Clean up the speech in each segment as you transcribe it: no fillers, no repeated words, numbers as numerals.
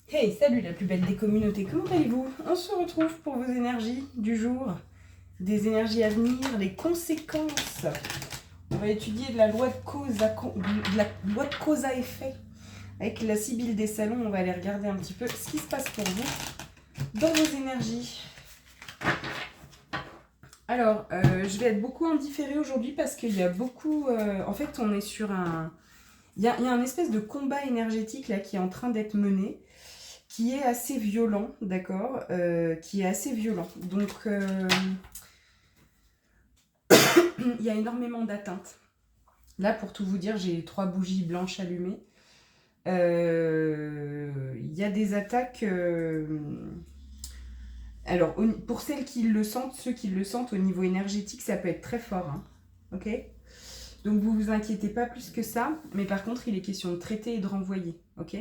Hey, salut la plus belle des communautés, comment allez-vous? On se retrouve pour vos énergies du jour, des énergies à venir, les conséquences. On va étudier de la loi de cause à effet. Avec la Sibylle des salons, on va aller regarder un petit peu ce qui se passe pour vous dans vos énergies. Alors, je vais être beaucoup en différé aujourd'hui parce qu'il y a beaucoup... en fait, on est sur un... Il y a un espèce de combat énergétique là qui est en train d'être mené, qui est assez violent, d'accord, qui est assez violent. Donc, il y a énormément d'atteintes. Là, pour tout vous dire, j'ai 3 bougies blanches allumées. Il y a des attaques. Alors, pour celles qui le sentent, ceux qui le sentent au niveau énergétique, ça peut être très fort. Hein. Ok. Donc, vous vous inquiétez pas plus que ça. Mais par contre, il est question de traiter et de renvoyer. Ok.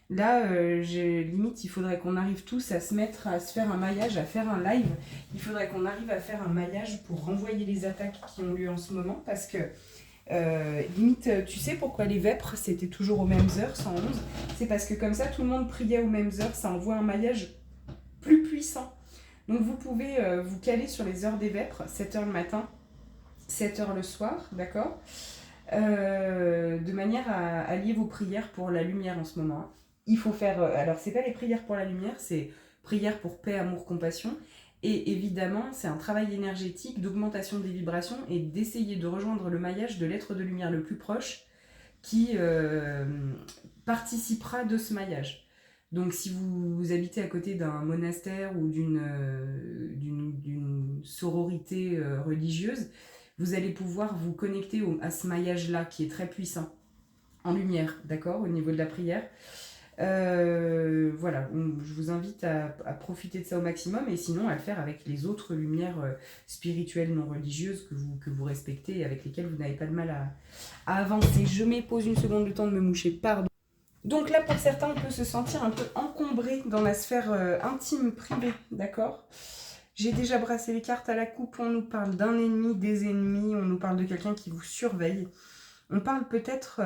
Là, limite, il faudrait qu'on arrive tous à se mettre, à se faire un maillage, à faire un live. Il faudrait qu'on arrive à faire un maillage pour renvoyer les attaques qui ont lieu en ce moment. Parce que, limite, tu sais pourquoi les vêpres, c'était toujours aux mêmes heures, 111. C'est parce que comme ça, tout le monde priait aux mêmes heures. Ça envoie un maillage plus puissant. Donc, vous pouvez vous caler sur les heures des vêpres, 7h le matin, 7h le soir, d'accord, de manière à allier vos prières pour la lumière en ce moment. Hein. Il faut faire... alors, c'est pas les prières pour la lumière, c'est prières pour paix, amour, compassion. Et évidemment, c'est un travail énergétique d'augmentation des vibrations et d'essayer de rejoindre le maillage de l'être de lumière le plus proche qui participera de ce maillage. Donc, si vous habitez à côté d'un monastère ou d'une sororité religieuse, vous allez pouvoir vous connecter à ce maillage-là qui est très puissant en lumière, d'accord, au niveau de la prière. Voilà, je vous invite à profiter de ça au maximum et sinon à le faire avec les autres lumières spirituelles non religieuses que vous respectez et avec lesquelles vous n'avez pas de mal à avancer. Je m'épose une seconde le temps de me moucher, pardon. Donc là, pour certains, on peut se sentir un peu encombré dans la sphère intime, privée, d'accord. J'ai déjà brassé les cartes à la coupe, on nous parle d'un ennemi, des ennemis, on nous parle de quelqu'un qui vous surveille. On parle peut-être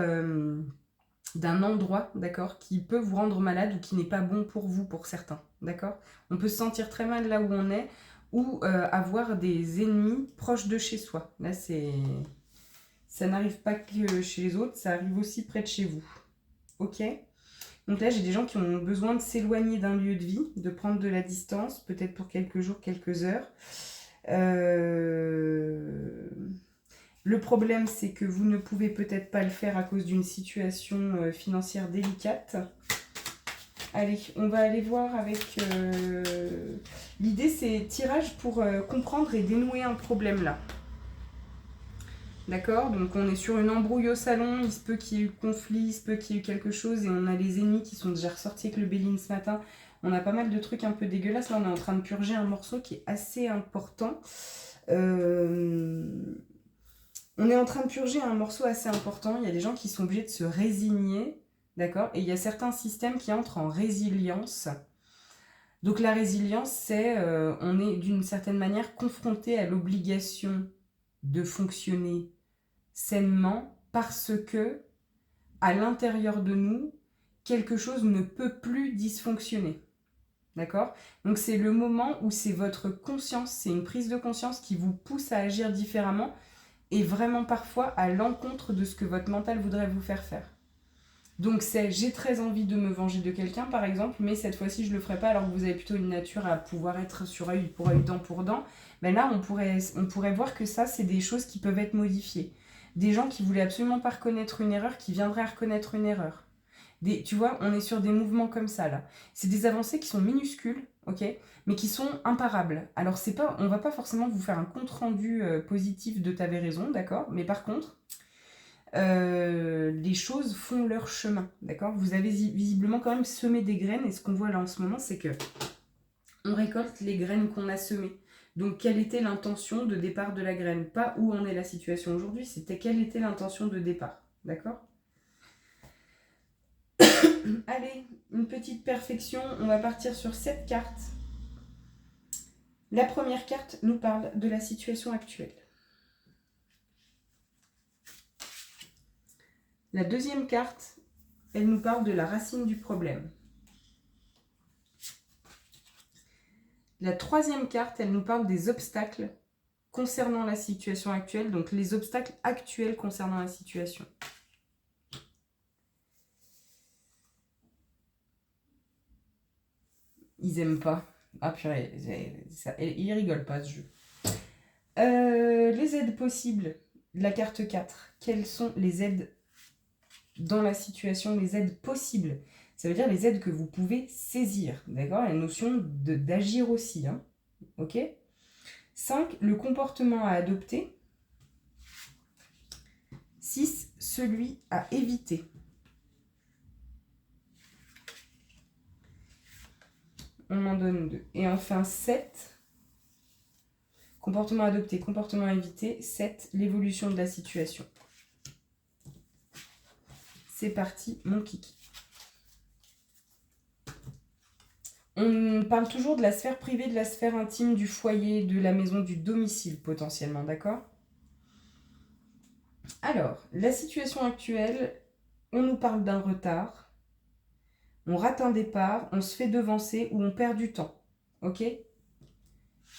d'un endroit, d'accord, qui peut vous rendre malade ou qui n'est pas bon pour vous, pour certains, d'accord. On peut se sentir très mal là où on est ou avoir des ennemis proches de chez soi. Là, ça n'arrive pas que chez les autres, ça arrive aussi près de chez vous. Ok. Donc là, j'ai des gens qui ont besoin de s'éloigner d'un lieu de vie, de prendre de la distance, peut-être pour quelques jours, quelques heures. Le problème, c'est que vous ne pouvez peut-être pas le faire à cause d'une situation financière délicate. Allez, on va aller voir avec... L'idée, c'est tirage pour comprendre et dénouer un problème là. D'accord, donc on est sur une embrouille au salon, il se peut qu'il y ait eu conflit, il se peut qu'il y ait eu quelque chose et on a les ennemis qui sont déjà ressortis avec le Béline ce matin. On a pas mal de trucs un peu dégueulasses. Là, on est en train de purger un morceau qui est assez important. On est en train de purger un morceau assez important. Il y a des gens qui sont obligés de se résigner, d'accord. Et il y a certains systèmes qui entrent en résilience. Donc la résilience, c'est on est d'une certaine manière confronté à l'obligation de fonctionner sainement parce que à l'intérieur de nous, quelque chose ne peut plus dysfonctionner. D'accord? Donc c'est le moment où c'est votre conscience, c'est une prise de conscience qui vous pousse à agir différemment et vraiment parfois à l'encontre de ce que votre mental voudrait vous faire faire. Donc c'est j'ai très envie de me venger de quelqu'un par exemple, mais cette fois-ci je le ferai pas alors que vous avez plutôt une nature à pouvoir être sur œil pour œil, dent pour dent. Mais là on pourrait voir que ça c'est des choses qui peuvent être modifiées. Des gens qui voulaient absolument pas reconnaître une erreur, qui viendraient à reconnaître une erreur. Tu vois, on est sur des mouvements comme ça là. C'est des avancées qui sont minuscules, ok, mais qui sont imparables. Alors c'est pas, on va pas forcément vous faire un compte rendu positif de t'avais raison, d'accord. Mais par contre, les choses font leur chemin, d'accord. Vous avez visiblement quand même semé des graines et ce qu'on voit là en ce moment, c'est que on récolte les graines qu'on a semées. Donc, quelle était l'intention de départ de la graine? Pas où en est la situation aujourd'hui, c'était quelle était l'intention de départ, d'accord. Allez, une petite perfection, on va partir sur 7 cartes. La première carte nous parle de la situation actuelle. La deuxième carte, elle nous parle de la racine du problème. La troisième carte, elle nous parle des obstacles concernant la situation actuelle, donc les obstacles actuels concernant la situation. Ils aiment pas. Ah purée, ils rigolent pas ce jeu. Les aides possibles, la carte 4. Quelles sont les aides dans la situation, les aides possibles? Ça veut dire les aides que vous pouvez saisir, d'accord? La notion d'agir aussi, hein. Ok? 5. Le comportement à adopter. 6. Celui à éviter. On en donne 2. Et enfin 7. Comportement adopté, comportement à éviter. 7. L'évolution de la situation. C'est parti, mon kiki. On parle toujours de la sphère privée, de la sphère intime, du foyer, de la maison, du domicile potentiellement, d'accord? Alors, la situation actuelle, on nous parle d'un retard, on rate un départ, on se fait devancer ou on perd du temps, ok?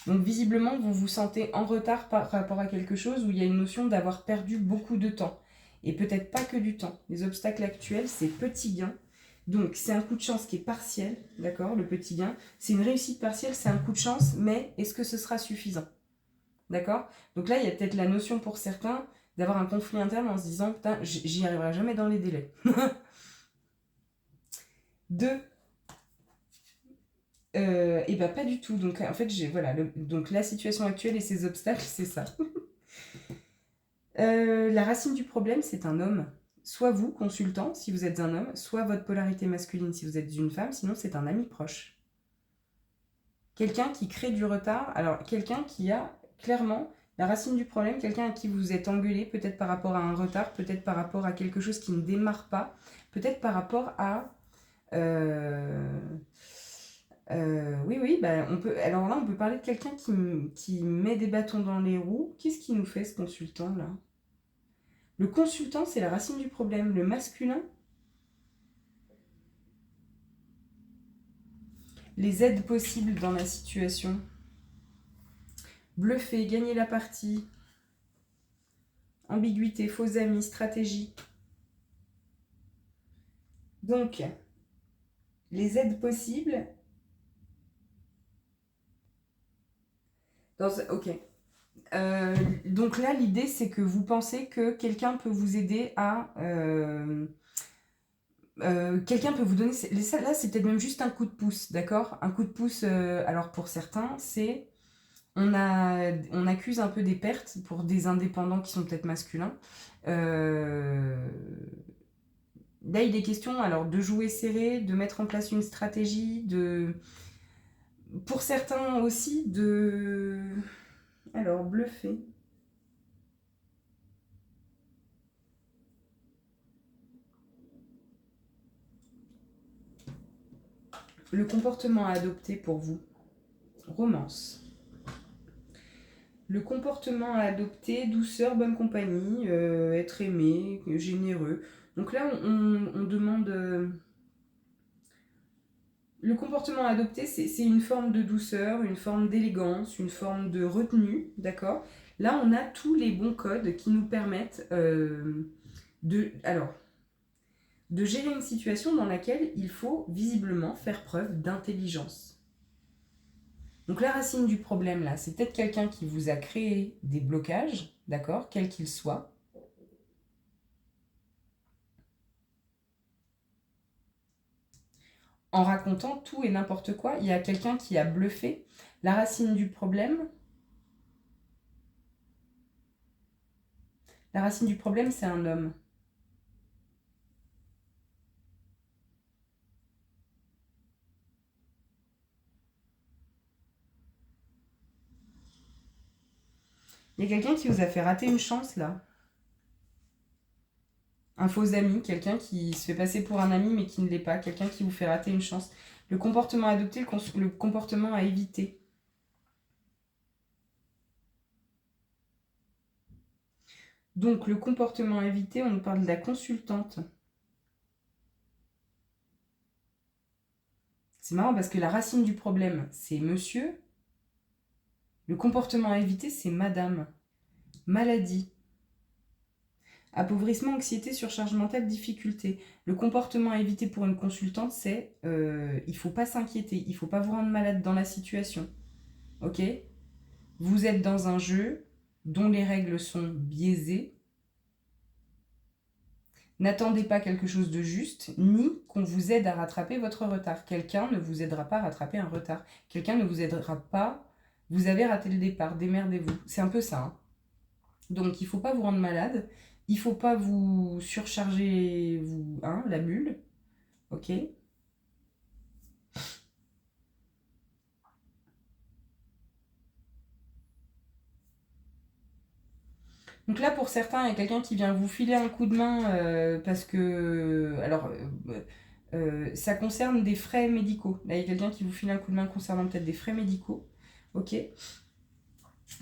Donc visiblement, vous vous sentez en retard par rapport à quelque chose où il y a une notion d'avoir perdu beaucoup de temps. Et peut-être pas que du temps. Les obstacles actuels, c'est petit gain. Donc c'est un coup de chance qui est partiel, d'accord, le petit gain. C'est une réussite partielle, c'est un coup de chance, mais est-ce que ce sera suffisant? D'accord? Donc là, il y a peut-être la notion pour certains d'avoir un conflit interne en se disant, putain, j'y arriverai jamais dans les délais. 2. Et bah pas du tout. Donc en fait, voilà, donc la situation actuelle et ses obstacles, c'est ça. La racine du problème, c'est un homme. Soit vous, consultant, si vous êtes un homme, soit votre polarité masculine si vous êtes une femme, sinon c'est un ami proche. Quelqu'un qui crée du retard, alors quelqu'un qui a clairement la racine du problème, quelqu'un à qui vous êtes engueulé, peut-être par rapport à un retard, peut-être par rapport à quelque chose qui ne démarre pas, peut-être par rapport à... oui, bah, on peut, alors là, on peut parler de quelqu'un qui met des bâtons dans les roues. Qu'est-ce qui nous fait ce consultant là? Le consultant, c'est la racine du problème. Le masculin, les aides possibles dans la situation. Bluffer, gagner la partie. Ambiguïté, faux amis, stratégie. Donc, les aides possibles. Ok. Donc là, l'idée, c'est que vous pensez que quelqu'un peut vous aider à... quelqu'un peut vous donner... Là, c'est peut-être même juste un coup de pouce, d'accord? Un coup de pouce, alors pour certains, c'est... On accuse un peu des pertes pour des indépendants qui sont peut-être masculins. Là, il est question alors de jouer serré, de mettre en place une stratégie, pour certains aussi, alors, bluffer. Le comportement à adopter pour vous. Romance. Le comportement à adopter, douceur, bonne compagnie, être aimé, généreux. Donc là, on demande... le comportement à adopter, c'est une forme de douceur, une forme d'élégance, une forme de retenue, d'accord? Là, on a tous les bons codes qui nous permettent de gérer une situation dans laquelle il faut visiblement faire preuve d'intelligence. Donc la racine du problème, là, c'est peut-être quelqu'un qui vous a créé des blocages, d'accord, quels qu'ils soient. En racontant tout et n'importe quoi, il y a quelqu'un qui a bluffé. La racine du problème, c'est un homme. Il y a quelqu'un qui vous a fait rater une chance, là. Un faux ami, quelqu'un qui se fait passer pour un ami mais qui ne l'est pas, quelqu'un qui vous fait rater une chance. Le comportement à adopter, le comportement à éviter. Donc le comportement à éviter, on nous parle de la consultante. C'est marrant parce que la racine du problème, c'est monsieur, Le comportement à éviter, c'est madame. Maladie. Appauvrissement, anxiété, surcharge mentale, difficulté. Le comportement à éviter pour une consultante, c'est il ne faut pas s'inquiéter, il ne faut pas vous rendre malade dans la situation. Ok? Vous êtes dans un jeu dont les règles sont biaisées. N'attendez pas quelque chose de juste, ni qu'on vous aide à rattraper votre retard. Quelqu'un ne vous aidera pas à rattraper un retard. Quelqu'un ne vous aidera pas. Vous avez raté le départ, démerdez-vous. C'est un peu ça. Hein. Donc il ne faut pas vous rendre malade. Il ne faut pas vous surcharger la bulle. Ok? Donc là, pour certains, il y a quelqu'un qui vient vous filer un coup de main parce que... Alors, ça concerne des frais médicaux. Là, il y a quelqu'un qui vous file un coup de main concernant peut-être des frais médicaux. Ok?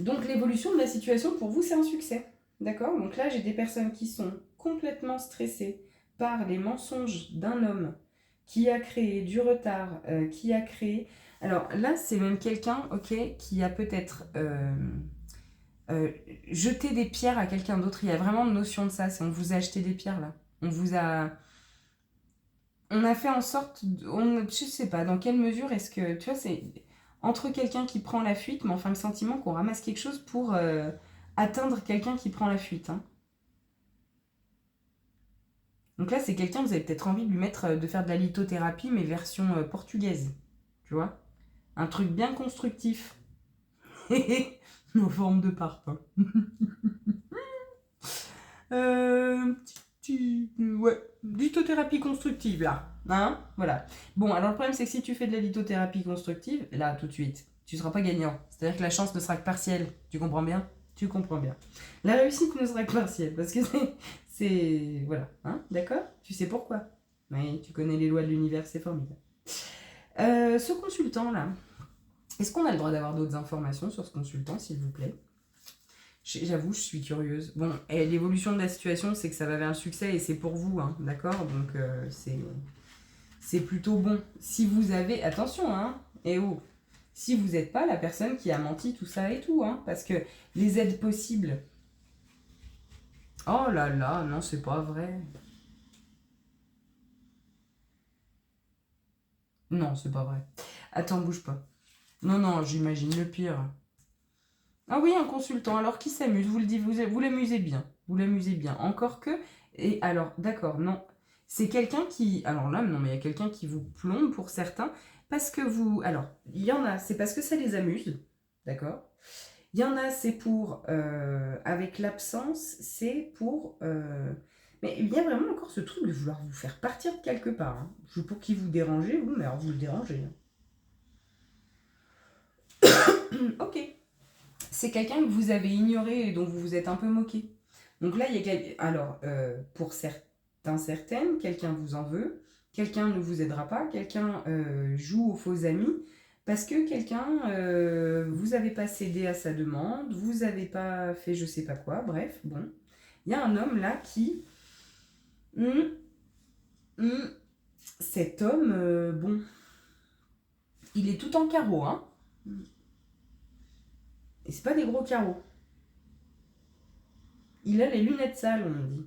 Donc l'évolution de la situation, pour vous, c'est un succès. D'accord? Donc là, j'ai des personnes qui sont complètement stressées par les mensonges d'un homme qui a créé du retard, qui a créé... Alors là, c'est même quelqu'un, ok, qui a peut-être... jeter des pierres à quelqu'un d'autre. Il y a vraiment une notion de ça. C'est on vous a acheté des pierres là. On a fait en sorte. Je sais pas dans quelle mesure est-ce que. Tu vois, c'est entre quelqu'un qui prend la fuite, mais enfin le sentiment qu'on ramasse quelque chose pour atteindre quelqu'un qui prend la fuite. Hein. Donc là, c'est quelqu'un, vous avez peut-être envie de lui mettre, de faire de la lithothérapie, mais version portugaise. Tu vois? Un truc bien constructif. En forme de parpaing. Ouais, lithothérapie constructive, là. Hein? Voilà. Bon, alors le problème, c'est que si tu fais de la lithothérapie constructive, là, tout de suite, tu ne seras pas gagnant. C'est-à-dire que la chance ne sera que partielle. Tu comprends bien? Tu comprends bien. La réussite ne sera que partielle, parce que c'est... Voilà. Hein? D'accord? Tu sais pourquoi? Oui, tu connais les lois de l'univers, c'est formidable. Ce consultant-là, est-ce qu'on a le droit d'avoir d'autres informations sur ce consultant, s'il vous plaît? J'avoue, je suis curieuse. Bon, et l'évolution de la situation, c'est que ça va vers le succès et c'est pour vous, hein, d'accord? Donc, c'est plutôt bon. Si vous avez... Attention, hein? Et oh! Si vous n'êtes pas la personne qui a menti, tout ça et tout, hein? Parce que les aides possibles... Oh là là, non, c'est pas vrai. Non, c'est pas vrai. Attends, bouge pas. Non, non, j'imagine le pire. Ah oui, un consultant, alors qui s'amuse, vous le dites, vous l'amusez bien. Vous l'amusez bien. Encore que... Et alors, d'accord, non. C'est quelqu'un qui... Alors là, non, mais il y a quelqu'un qui vous plombe pour certains. Parce que vous... Alors, il y en a, c'est parce que ça les amuse. D'accord? Il y en a, c'est pour... avec l'absence, c'est pour... Mais il y a vraiment encore ce truc de vouloir vous faire partir de quelque part. Hein. Pour qui vous dérangez, vous, mais alors vous le dérangez. Hein. Ok. C'est quelqu'un que vous avez ignoré et dont vous vous êtes un peu moqué. Donc là, il y a alors, pour certaines, quelqu'un vous en veut, quelqu'un ne vous aidera pas, quelqu'un joue aux faux amis, parce que quelqu'un, vous n'avez pas cédé à sa demande, vous n'avez pas fait je sais pas quoi, bref, bon. Il y a un homme là qui... cet homme, bon, il est tout en carreau, hein. Et c'est pas des gros carreaux. Il a les lunettes sales, on me dit.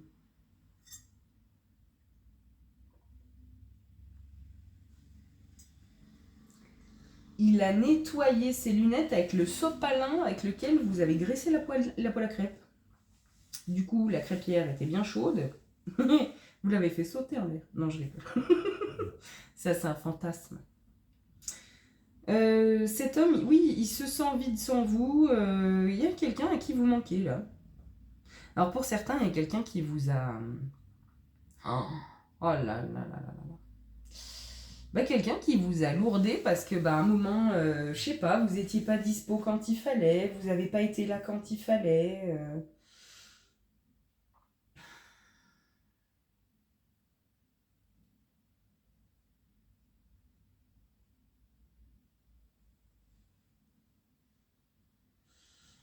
Il a nettoyé ses lunettes avec le sopalin avec lequel vous avez graissé la poêle à crêpe. Du coup, la crêpière était bien chaude. Vous l'avez fait sauter en l'air. Non, je l'ai pas. Ça, c'est un fantasme. Cet homme, oui, il se sent vide sans vous. Il y a quelqu'un à qui vous manquez, là. Alors, pour certains, il y a quelqu'un qui vous a... Oh là là là là là. Bah, quelqu'un qui vous a lourdé parce que à un moment, je sais pas, vous étiez pas dispo quand il fallait, vous n'avez pas été là quand il fallait.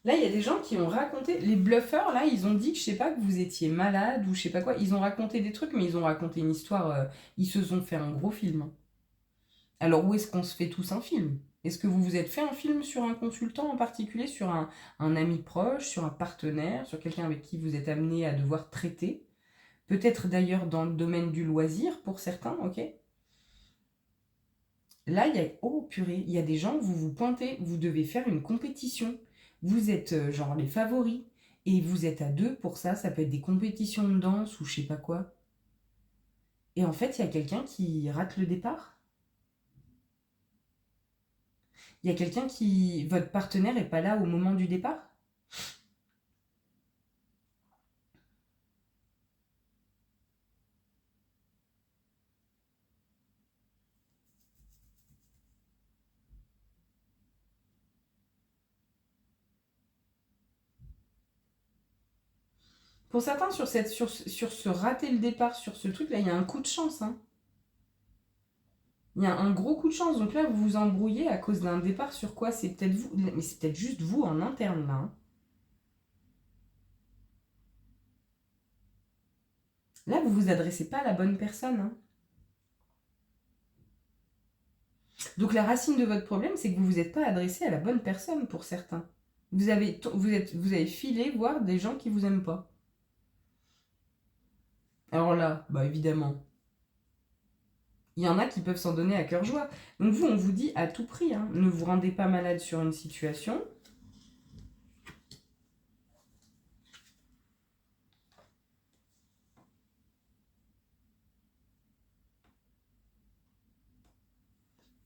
Là, il y a des gens qui ont raconté, les bluffeurs, là, ils ont dit que je sais pas, que vous étiez malade ou je sais pas quoi. Ils ont raconté des trucs, mais ils ont raconté une histoire, ils se sont fait un gros film. Alors où est-ce qu'on se fait tous un film? Est-ce que vous vous êtes fait un film sur un consultant en particulier, sur un ami proche, sur un partenaire, sur quelqu'un avec qui vous êtes amené à devoir traiter? Peut-être d'ailleurs dans le domaine du loisir pour certains, ok? Là, il y a... Oh purée, il y a des gens, vous vous pointez, vous devez faire une compétition. Vous êtes genre les favoris. Et vous êtes à deux pour ça, ça peut être des compétitions de danse ou je sais pas quoi. Et en fait, il y a quelqu'un qui rate le départ. Il y a quelqu'un qui... Votre partenaire est pas là au moment du départ. Pour certains, sur ce rater le départ, sur ce truc-là, il y a un coup de chance, hein. Il y a un gros coup de chance. Donc là, vous vous embrouillez à cause d'un départ sur quoi? C'est peut-être vous, mais c'est peut-être juste vous en interne, là, hein. Là, vous vous adressez pas à la bonne personne, hein. Donc la racine de votre problème, c'est que vous vous êtes pas adressé à la bonne personne pour certains. Vous avez filé voir des gens qui vous aiment pas. Alors là, bah évidemment, il y en a qui peuvent s'en donner à cœur joie. Donc vous, on vous dit à tout prix, hein, ne vous rendez pas malade sur une situation.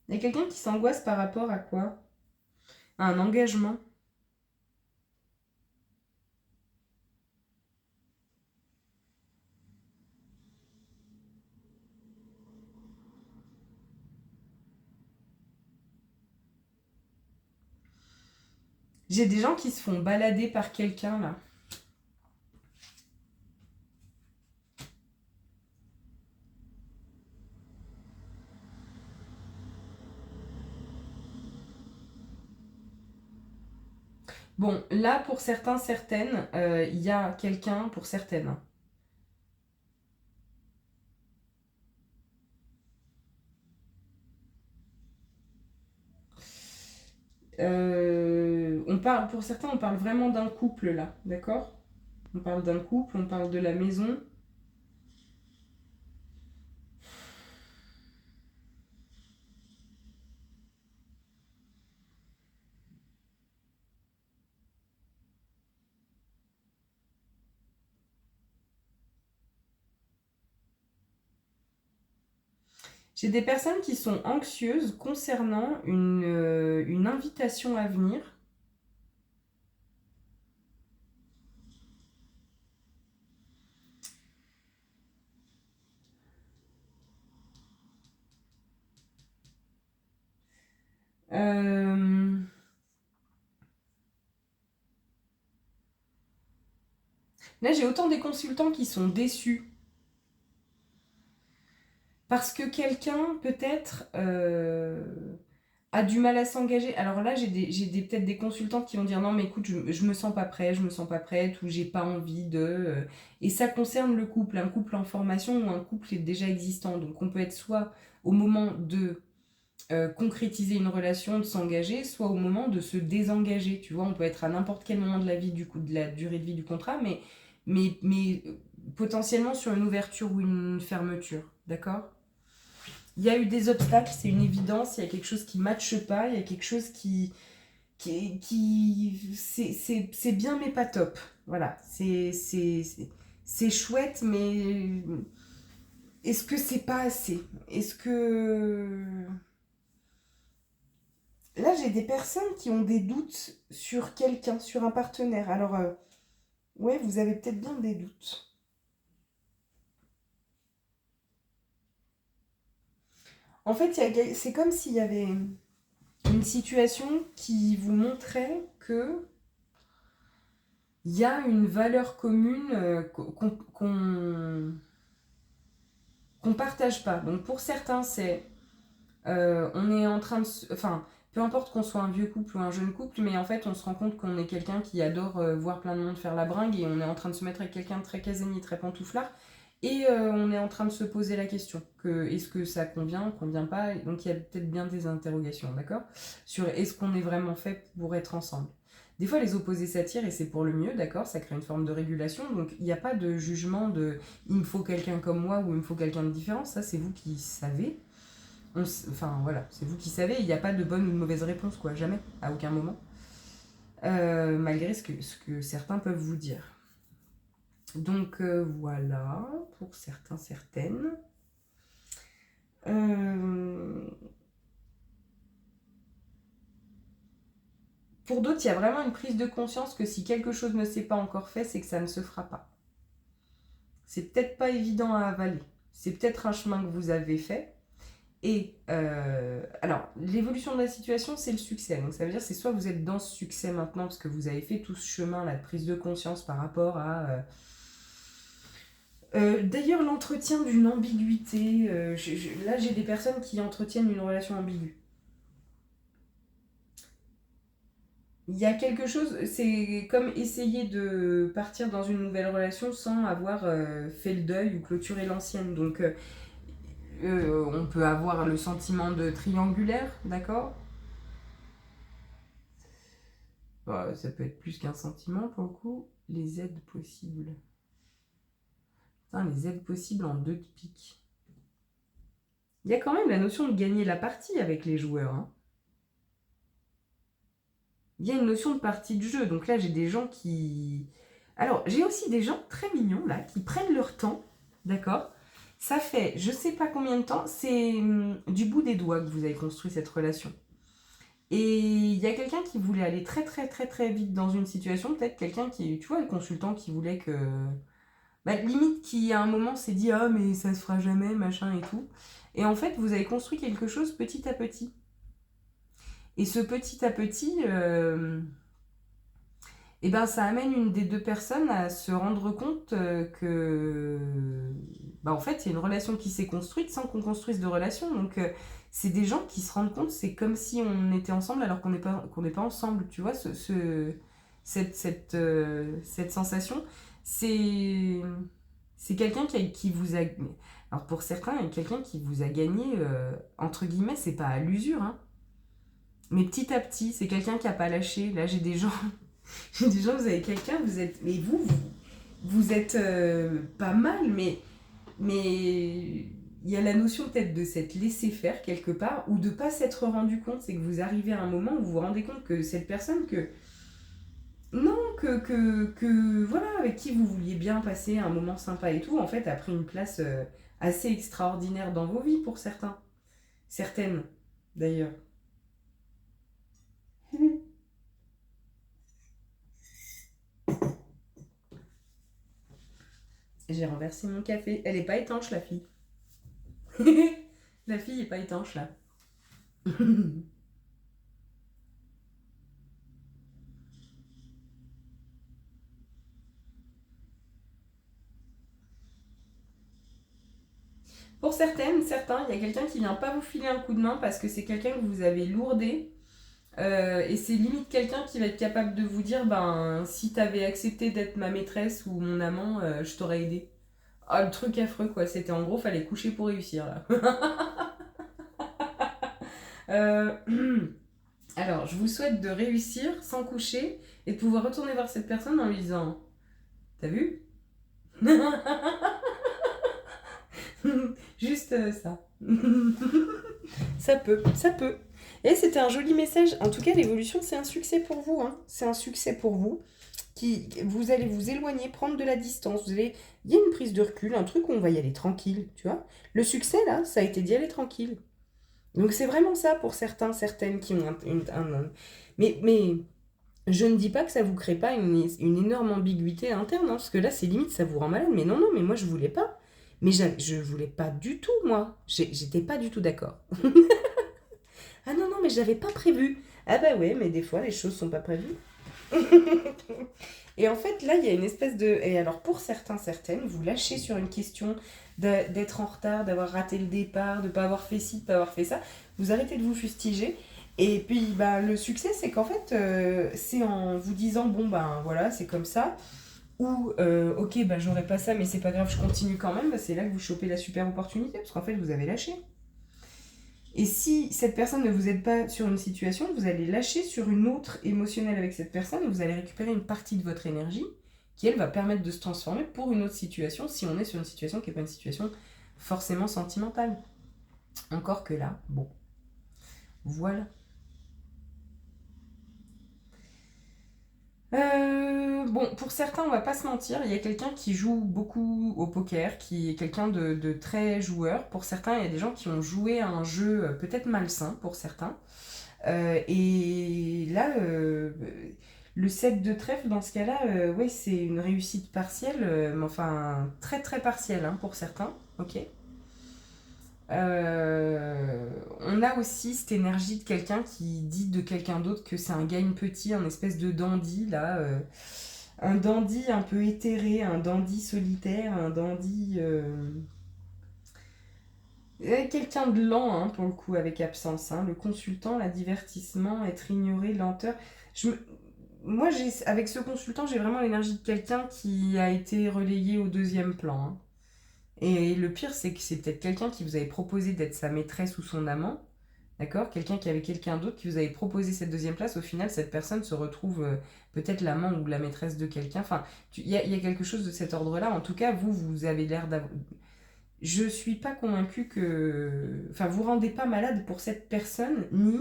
Il y a quelqu'un qui s'angoisse par rapport à quoi? À un engagement. J'ai des gens qui se font balader par quelqu'un là. Bon, là pour certains, certaines, il y a quelqu'un pour certaines. On parle, pour certains, on parle vraiment d'un couple là, d'accord? On parle d'un couple, on parle de la maison. J'ai des personnes qui sont anxieuses concernant une invitation à venir. Euh, Là, j'ai autant des consultants qui sont déçus parce que quelqu'un, peut-être, a du mal à s'engager. Alors là, peut-être des consultantes qui vont dire non, mais écoute, je me sens pas prêt, je me sens pas prête, ou j'ai pas envie de. Et ça concerne le couple, un couple en formation ou un couple déjà existant. Donc on peut être soit au moment de concrétiser une relation, de s'engager, soit au moment de se désengager. Tu vois, on peut être à n'importe quel moment de la vie, du coup, de la durée de vie du contrat, mais potentiellement sur une ouverture ou une fermeture. D'accord? Il y a eu des obstacles, c'est une évidence, il y a quelque chose qui ne matche pas, il y a quelque chose c'est bien mais pas top. Voilà, c'est chouette, mais est-ce que c'est pas assez? Est-ce que... Là, j'ai des personnes qui ont des doutes sur quelqu'un, sur un partenaire. Alors, ouais, vous avez peut-être bien des doutes. En fait, c'est comme s'il y avait une situation qui vous montrait que il y a une valeur commune qu'on partage pas. Donc pour certains, c'est on est en train de... Enfin, peu importe qu'on soit un vieux couple ou un jeune couple, mais en fait, on se rend compte qu'on est quelqu'un qui adore voir plein de monde faire la bringue et on est en train de se mettre avec quelqu'un de très casanier, très pantouflard. Et on est en train de se poser la question, est-ce que ça convient pas? Donc il y a peut-être bien des interrogations, d'accord? Sur est-ce qu'on est vraiment fait pour être ensemble? Des fois, les opposés s'attirent et c'est pour le mieux, d'accord? Ça crée une forme de régulation. Donc, il n'y a pas de jugement de il me faut quelqu'un comme moi ou il me faut quelqu'un de différent. Ça, c'est vous qui savez. Enfin, voilà, c'est vous qui savez. Il n'y a pas de bonne ou de mauvaise réponse, quoi. Jamais, à aucun moment. Malgré ce que certains peuvent vous dire. Donc, voilà, pour certains, certaines. Pour d'autres, il y a vraiment une prise de conscience que si quelque chose ne s'est pas encore fait, c'est que ça ne se fera pas. C'est peut-être pas évident à avaler. C'est peut-être un chemin que vous avez fait. Et alors, l'évolution de la situation, c'est le succès. Donc ça veut dire c'est soit vous êtes dans ce succès maintenant parce que vous avez fait tout ce chemin là de prise de conscience par rapport à d'ailleurs l'entretien d'une ambiguïté. Là, j'ai des personnes qui entretiennent une relation ambiguë. Il y a quelque chose, c'est comme essayer de partir dans une nouvelle relation sans avoir fait le deuil ou clôturé l'ancienne. Donc on peut avoir le sentiment de triangulaire, d'accord? Ça peut être plus qu'un sentiment pour le coup. Les aides possibles. Putain, les aides possibles en 2 de pique. Il y a quand même la notion de gagner la partie avec les joueurs. Hein. Il y a une notion de partie de jeu. Donc là, j'ai des gens qui... Alors, j'ai aussi des gens très mignons, là, qui prennent leur temps, d'accord? Ça fait je sais pas combien de temps, c'est du bout des doigts que vous avez construit cette relation. Et il y a quelqu'un qui voulait aller très très très très vite dans une situation, peut-être quelqu'un qui, tu vois, le consultant qui voulait que... Bah, limite qui à un moment s'est dit ah mais ça se fera jamais, machin et tout. Et en fait, vous avez construit quelque chose petit à petit. Et ce petit à petit, et ben, ça amène une des deux personnes à se rendre compte que, bah, en fait, il y a une relation qui s'est construite sans qu'on construise de relation. Donc, c'est des gens qui se rendent compte, c'est comme si on était ensemble alors qu'on n'est pas ensemble. Tu vois, cette sensation, c'est, c'est quelqu'un qui vous a. Alors, pour certains, il y a quelqu'un qui vous a gagné, entre guillemets, c'est pas à l'usure, hein. Mais petit à petit, c'est quelqu'un qui a pas lâché. Là, j'ai des gens. J'ai des gens, vous avez quelqu'un, vous êtes. Mais vous êtes pas mal, mais il y a la notion peut-être de s'être laissé faire quelque part ou de pas s'être rendu compte. C'est que vous arrivez à un moment où vous vous rendez compte que cette personne que. Non, voilà, avec qui vous vouliez bien passer un moment sympa et tout, en fait, a pris une place assez extraordinaire dans vos vies pour certains. Certaines, d'ailleurs. J'ai renversé mon café. Elle est pas étanche, la fille. La fille est pas étanche, là. Pour certaines, certains, il y a quelqu'un qui vient pas vous filer un coup de main parce que c'est quelqu'un que vous avez lourdé. Et c'est limite quelqu'un qui va être capable de vous dire ben, si t'avais accepté d'être ma maîtresse ou mon amant, je t'aurais aidé. Ah, le truc affreux, quoi. C'était en gros, fallait coucher pour réussir, là. Euh, Alors, je vous souhaite de réussir sans coucher et de pouvoir retourner voir cette personne en lui disant t'as vu? Juste ça. Ça peut, ça peut. Et c'était un joli message. En tout cas, l'évolution, c'est un succès pour vous. Hein. C'est un succès pour vous. Vous allez vous éloigner, prendre de la distance. Il y a une prise de recul, un truc où on va y aller tranquille, tu vois. Le succès, là, ça a été d'y aller tranquille. Donc c'est vraiment ça pour certains, certaines qui ont mais je ne dis pas que ça vous crée pas une énorme ambiguïté interne, hein, parce que là, c'est limite, ça vous rend malade. Mais non, non, mais moi, je voulais pas. Mais je voulais pas du tout, moi. J'étais pas du tout d'accord. Ah non, non, mais j'avais pas prévu. Ah bah ouais, mais des fois, les choses sont pas prévues. Et en fait, là, il y a une espèce de... Et alors, pour certains, certaines, vous lâchez sur une question d'être en retard, d'avoir raté le départ, de pas avoir fait ci, de pas avoir fait ça. Vous arrêtez de vous fustiger. Et puis, bah, le succès, c'est qu'en fait, c'est en vous disant, bon, ben voilà, c'est comme ça. ou ok, bah j'aurais pas ça, mais c'est pas grave, je continue quand même, bah, c'est là que vous chopez la super opportunité, parce qu'en fait, vous avez lâché. Et si cette personne ne vous aide pas sur une situation, vous allez lâcher sur une autre émotionnelle avec cette personne et vous allez récupérer une partie de votre énergie qui, elle, va permettre de se transformer pour une autre situation si on est sur une situation qui n'est pas une situation forcément sentimentale. Encore que là, bon, voilà. Bon, pour certains, on va pas se mentir, il y a quelqu'un qui joue beaucoup au poker, qui est quelqu'un de très joueur. Pour certains, il y a des gens qui ont joué à un jeu peut-être malsain pour certains. Et là, le set de trèfle, dans ce cas-là, ouais, c'est une réussite partielle, mais enfin très très partielle hein, pour certains. Ok. On a aussi cette énergie de quelqu'un qui dit de quelqu'un d'autre que c'est un gagne petit, un espèce de dandy là, un dandy un peu éthéré, un dandy solitaire, un dandy quelqu'un de lent hein, pour le coup avec absence. Hein. Le consultant, la divertissement, être ignoré, lenteur. Je me- Moi, avec ce consultant, j'ai vraiment l'énergie de quelqu'un qui a été relayé au deuxième plan. Hein. Et le pire, c'est que c'est peut-être quelqu'un qui vous avait proposé d'être sa maîtresse ou son amant, d'accord? Quelqu'un qui avait quelqu'un d'autre qui vous avait proposé cette deuxième place. Au final, cette personne se retrouve peut-être l'amant ou la maîtresse de quelqu'un. Enfin, il y a quelque chose de cet ordre-là. En tout cas, vous avez l'air d'avoir... Je suis pas convaincue que... Enfin, vous rendez pas malade pour cette personne, ni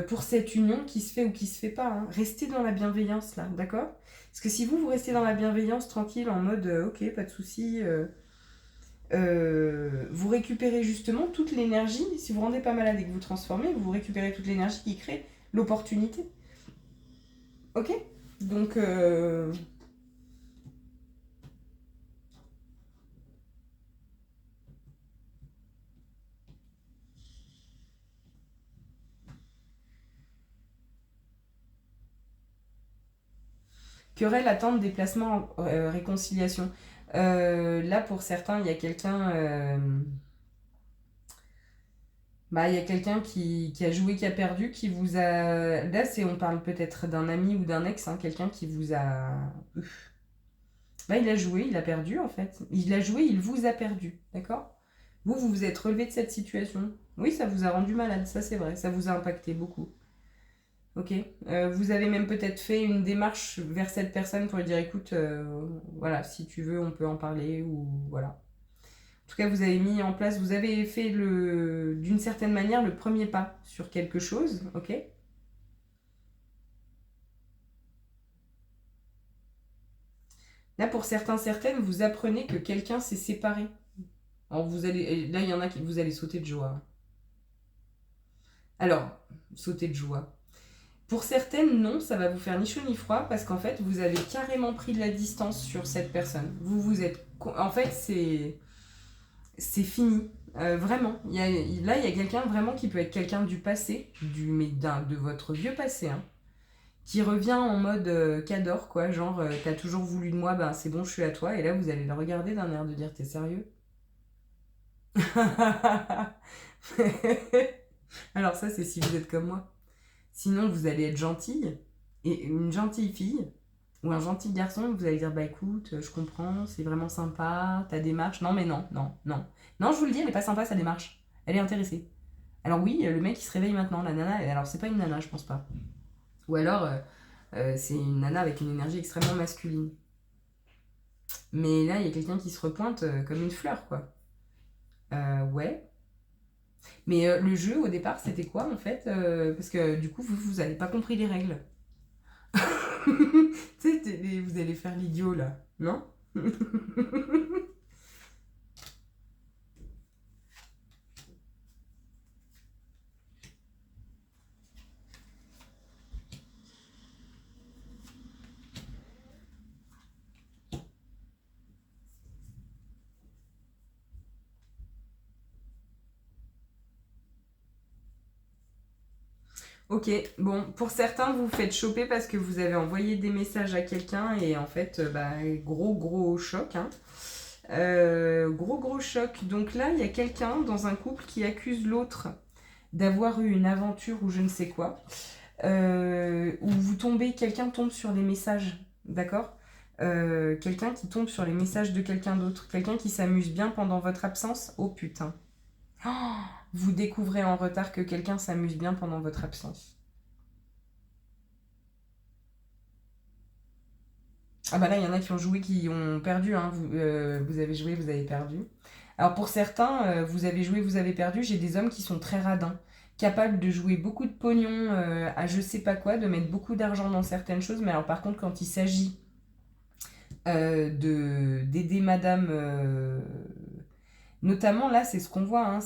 pour cette union qui se fait ou qui se fait pas. Hein. Restez dans la bienveillance, là, d'accord? Parce que si vous restez dans la bienveillance, tranquille, en mode, ok, pas de souci... vous récupérez justement toute l'énergie, si vous ne rendez pas malade et que vous transformez, vous récupérez toute l'énergie qui crée l'opportunité. Ok. Donc, querelle, attente, déplacement, réconciliation. Là, pour certains, il y a quelqu'un... bah, il y a quelqu'un qui a joué, qui a perdu, qui vous a... Là, on parle peut-être d'un ami ou d'un ex, hein, quelqu'un qui vous a... Bah, il a joué, il a perdu en fait. Il a joué, il vous a perdu, d'accord? Vous vous êtes relevé de cette situation. Oui, ça vous a rendu malade, ça c'est vrai, ça vous a impacté beaucoup. Ok. Vous avez même peut-être fait une démarche vers cette personne pour lui dire écoute, voilà, si tu veux, on peut en parler ou voilà. En tout cas, vous avez mis en place, vous avez fait d'une certaine manière le premier pas sur quelque chose, ok? Là, pour certains, certaines, vous apprenez que quelqu'un s'est séparé. Alors vous allez, là, il y en a qui vous allez sauter de joie. Alors, sauter de joie. Pour certaines, non, ça va vous faire ni chaud ni froid parce qu'en fait, vous avez carrément pris de la distance sur cette personne. Vous vous êtes... En fait, c'est fini. Vraiment. Là, il y a quelqu'un vraiment qui peut être quelqu'un du passé, de votre vieux passé, hein, qui revient en mode cador, quoi. Genre, t'as toujours voulu de moi, ben c'est bon, je suis à toi. Et là, vous allez le regarder d'un air de dire, t'es sérieux? Alors ça, c'est si vous êtes comme moi. Sinon, vous allez être gentille, et une gentille fille, ou un gentil garçon, vous allez dire, bah écoute, je comprends, c'est vraiment sympa, ta démarche. Non, mais non, non, non. Non, je vous le dis, elle est pas sympa, sa démarche. Elle est intéressée. Alors oui, le mec, il se réveille maintenant, la nana, alors c'est pas une nana, je pense pas. Ou alors, c'est une nana avec une énergie extrêmement masculine. Mais là, il y a quelqu'un qui se repointe comme une fleur, quoi. Ouais. Mais le jeu, au départ, c'était quoi, en fait parce que du coup, vous avez pas compris les règles. Tu sais, vous allez faire l'idiot là, non? Ok, bon, pour certains, vous vous faites choper parce que vous avez envoyé des messages à quelqu'un et en fait, bah, gros choc. Hein. Gros choc. Donc là, il y a quelqu'un dans un couple qui accuse l'autre d'avoir eu une aventure ou je ne sais quoi. Où vous tombez, quelqu'un tombe sur les messages d'accord? Quelqu'un qui tombe sur les messages de quelqu'un d'autre, quelqu'un qui s'amuse bien pendant votre absence, oh putain. Oh, vous découvrez en retard que quelqu'un s'amuse bien pendant votre absence. Ah bah là, il y en a qui ont joué, qui ont perdu, hein. Vous avez joué, vous avez perdu. Alors pour certains, vous avez joué, vous avez perdu. J'ai des hommes qui sont très radins, capables de jouer beaucoup de pognon à je sais pas quoi, de mettre beaucoup d'argent dans certaines choses. Mais alors par contre, quand il s'agit d'aider madame, notamment là, c'est ce qu'on voit, hein,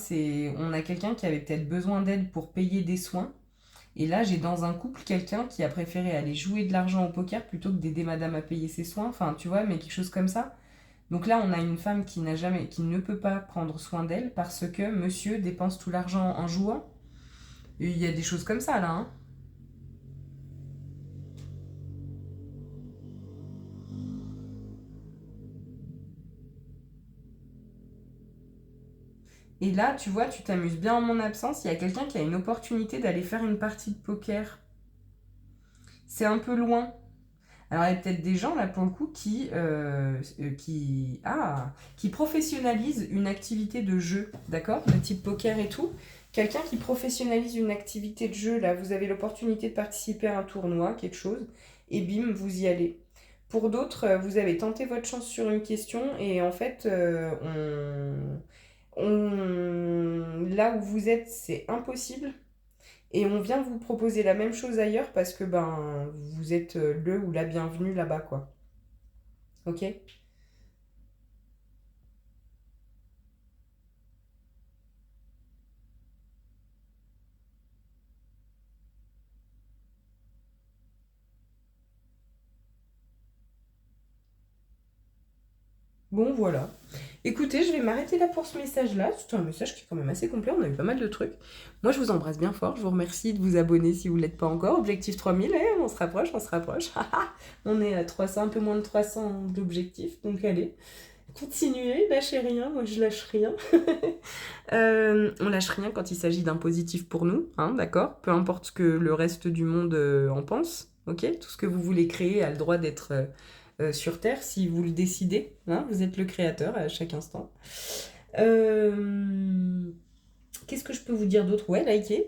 on a quelqu'un qui avait peut-être besoin d'aide pour payer des soins. Et là, j'ai dans un couple quelqu'un qui a préféré aller jouer de l'argent au poker plutôt que d'aider madame à payer ses soins. Enfin, tu vois, mais quelque chose comme ça. Donc là, on a une femme qui ne peut pas prendre soin d'elle parce que monsieur dépense tout l'argent en jouant. Et il y a des choses comme ça, là, hein. Et là, tu vois, tu t'amuses bien en mon absence. Il y a quelqu'un qui a une opportunité d'aller faire une partie de poker. C'est un peu loin. Alors, il y a peut-être des gens, là, pour le coup, qui professionnalisent une activité de jeu, d'accord? De type poker et tout. Quelqu'un qui professionnalise une activité de jeu, là, vous avez l'opportunité de participer à un tournoi, quelque chose, et bim, vous y allez. Pour d'autres, vous avez tenté votre chance sur une question, et en fait, là où vous êtes, c'est impossible. Et on vient vous proposer la même chose ailleurs parce que ben vous êtes le ou la bienvenue là-bas, quoi. Ok? Bon, voilà. Écoutez, je vais m'arrêter là pour ce message-là. C'est un message qui est quand même assez complet. On a eu pas mal de trucs. Moi, je vous embrasse bien fort. Je vous remercie de vous abonner si vous ne l'êtes pas encore. Objectif 3000, on se rapproche, on se rapproche. On est à 300, un peu moins de 300 d'objectifs. Donc, allez, continuez, lâchez rien. Moi, je lâche rien. On lâche rien quand il s'agit d'un positif pour nous, hein, d'accord? Peu importe ce que le reste du monde en pense, ok? Tout ce que vous voulez créer a le droit d'être sur Terre si vous le décidez, hein? Vous êtes le créateur à chaque instant. Euh, Qu'est-ce que je peux vous dire d'autre? Ouais, likez,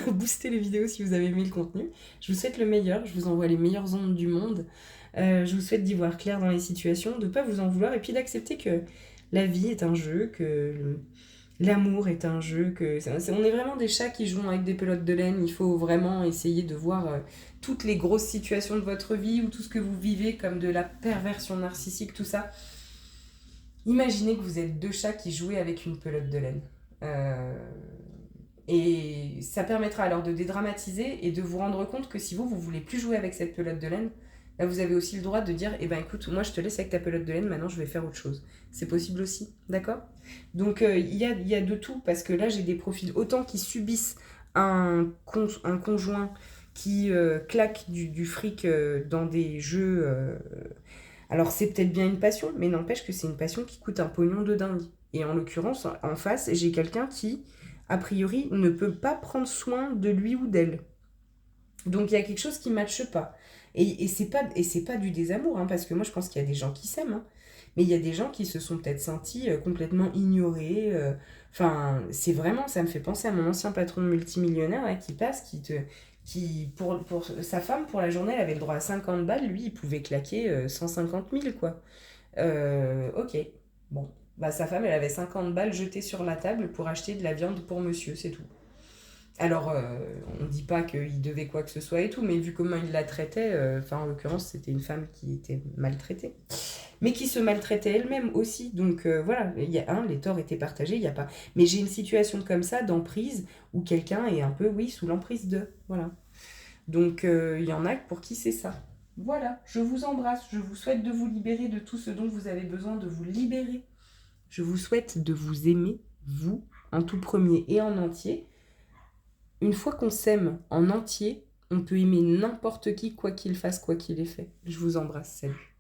boostez les vidéos si vous avez aimé le contenu. Je vous souhaite le meilleur, je vous envoie les meilleures ondes du monde. Je vous souhaite d'y voir clair dans les situations, de ne pas vous en vouloir et puis d'accepter que la vie est un jeu, que l'amour est un jeu, on est vraiment des chats qui jouent avec des pelotes de laine. Il faut vraiment essayer de voir toutes les grosses situations de votre vie ou tout ce que vous vivez comme de la perversion narcissique, tout ça. Imaginez que vous êtes deux chats qui jouent avec une pelote de laine. Euh, et ça permettra alors de dédramatiser et de vous rendre compte que si vous voulez plus jouer avec cette pelote de laine, là vous avez aussi le droit de dire, eh ben écoute, moi je te laisse avec ta pelote de laine, maintenant je vais faire autre chose. C'est possible aussi, d'accord? Donc il y a de tout, parce que là j'ai des profils autant qui subissent un conjoint qui claque du fric dans des jeux. Alors c'est peut-être bien une passion, mais n'empêche que c'est une passion qui coûte un pognon de dingue. Et en l'occurrence, en face, j'ai quelqu'un qui, a priori, ne peut pas prendre soin de lui ou d'elle. Donc il y a quelque chose qui ne matche pas. Et c'est pas du désamour, hein, parce que moi je pense qu'il y a des gens qui s'aiment, hein, mais il y a des gens qui se sont peut-être sentis complètement ignorés. Enfin, c'est vraiment, ça me fait penser à mon ancien patron multimillionnaire là, qui passe, pour sa femme, pour la journée, elle avait le droit à 50 balles, lui il pouvait claquer 150 000, quoi. Ok, bon. Bah, sa femme, elle avait 50 balles jetées sur la table pour acheter de la viande pour monsieur, c'est tout. Alors, on ne dit pas qu'il devait quoi que ce soit et tout, mais vu comment il la traitait, enfin, en l'occurrence, c'était une femme qui était maltraitée, mais qui se maltraitait elle-même aussi. Donc, voilà, les torts étaient partagés, il y a pas. Mais j'ai une situation comme ça, d'emprise, où quelqu'un est un peu, oui, sous l'emprise de. Voilà. Donc, il y en a pour qui c'est ça. Voilà, je vous embrasse, je vous souhaite de vous libérer de tout ce dont vous avez besoin de vous libérer. Je vous souhaite de vous aimer, vous, en tout premier et en entier. Une fois qu'on s'aime en entier, on peut aimer n'importe qui, quoi qu'il fasse, quoi qu'il ait fait. Je vous embrasse, salut.